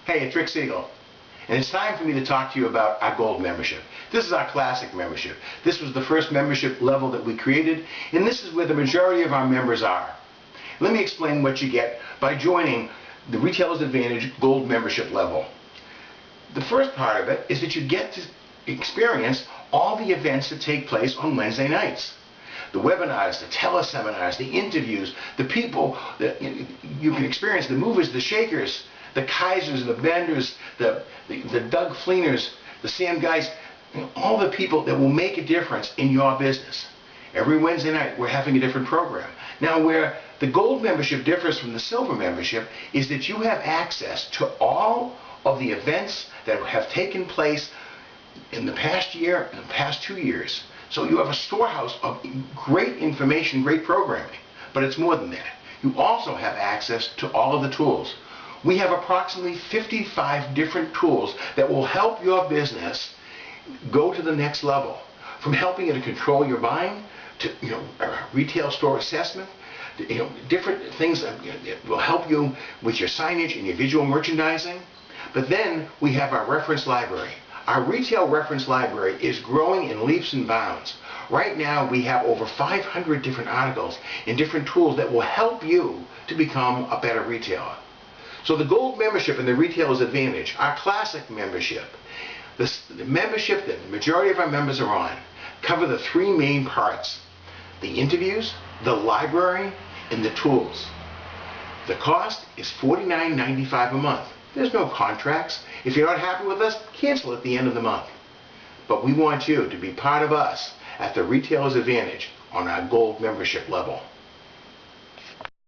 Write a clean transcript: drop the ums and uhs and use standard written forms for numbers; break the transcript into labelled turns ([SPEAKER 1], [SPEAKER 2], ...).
[SPEAKER 1] Hey, it's Rick Siegel, and it's time for me to talk to you about our Gold membership. This is our classic membership. This was the first membership level that we created, and this is where the majority of our members are. Let me explain what you get by joining the Retailer's Advantage Gold membership level. The first part of it is that you get to experience all the events that take place on Wednesday nights. The webinars, the teleseminars, the interviews, the people that you can experience, the movers, the shakers, the Kaisers, the Benders, the Doug Fleeners, the Sam Guys, all the people that will make a difference in your business. Every Wednesday night we're having a different program. Now, where the Gold membership differs from the Silver membership is that you have access to all of the events that have taken place in the past year and the past 2 years. So you have a storehouse of great information, great programming. But it's more than that. You also have access to all of the tools. We have approximately 55 different tools that will help your business go to the next level. From helping you to control your buying, to retail store assessment, different things that will help you with your signage and your visual merchandising. But then we have our reference library. Our retail reference library is growing in leaps and bounds. Right now we have over 500 different articles and different tools that will help you to become a better retailer. So the Gold membership and the Retailer's Advantage, our classic membership, the membership that the majority of our members are on, cover the three main parts: the interviews, the library, and the tools. The cost is $49.95 a month. There's no contracts. If you're not happy with us, cancel at the end of the month. But we want you to be part of us at the Retailer's Advantage on our Gold membership level.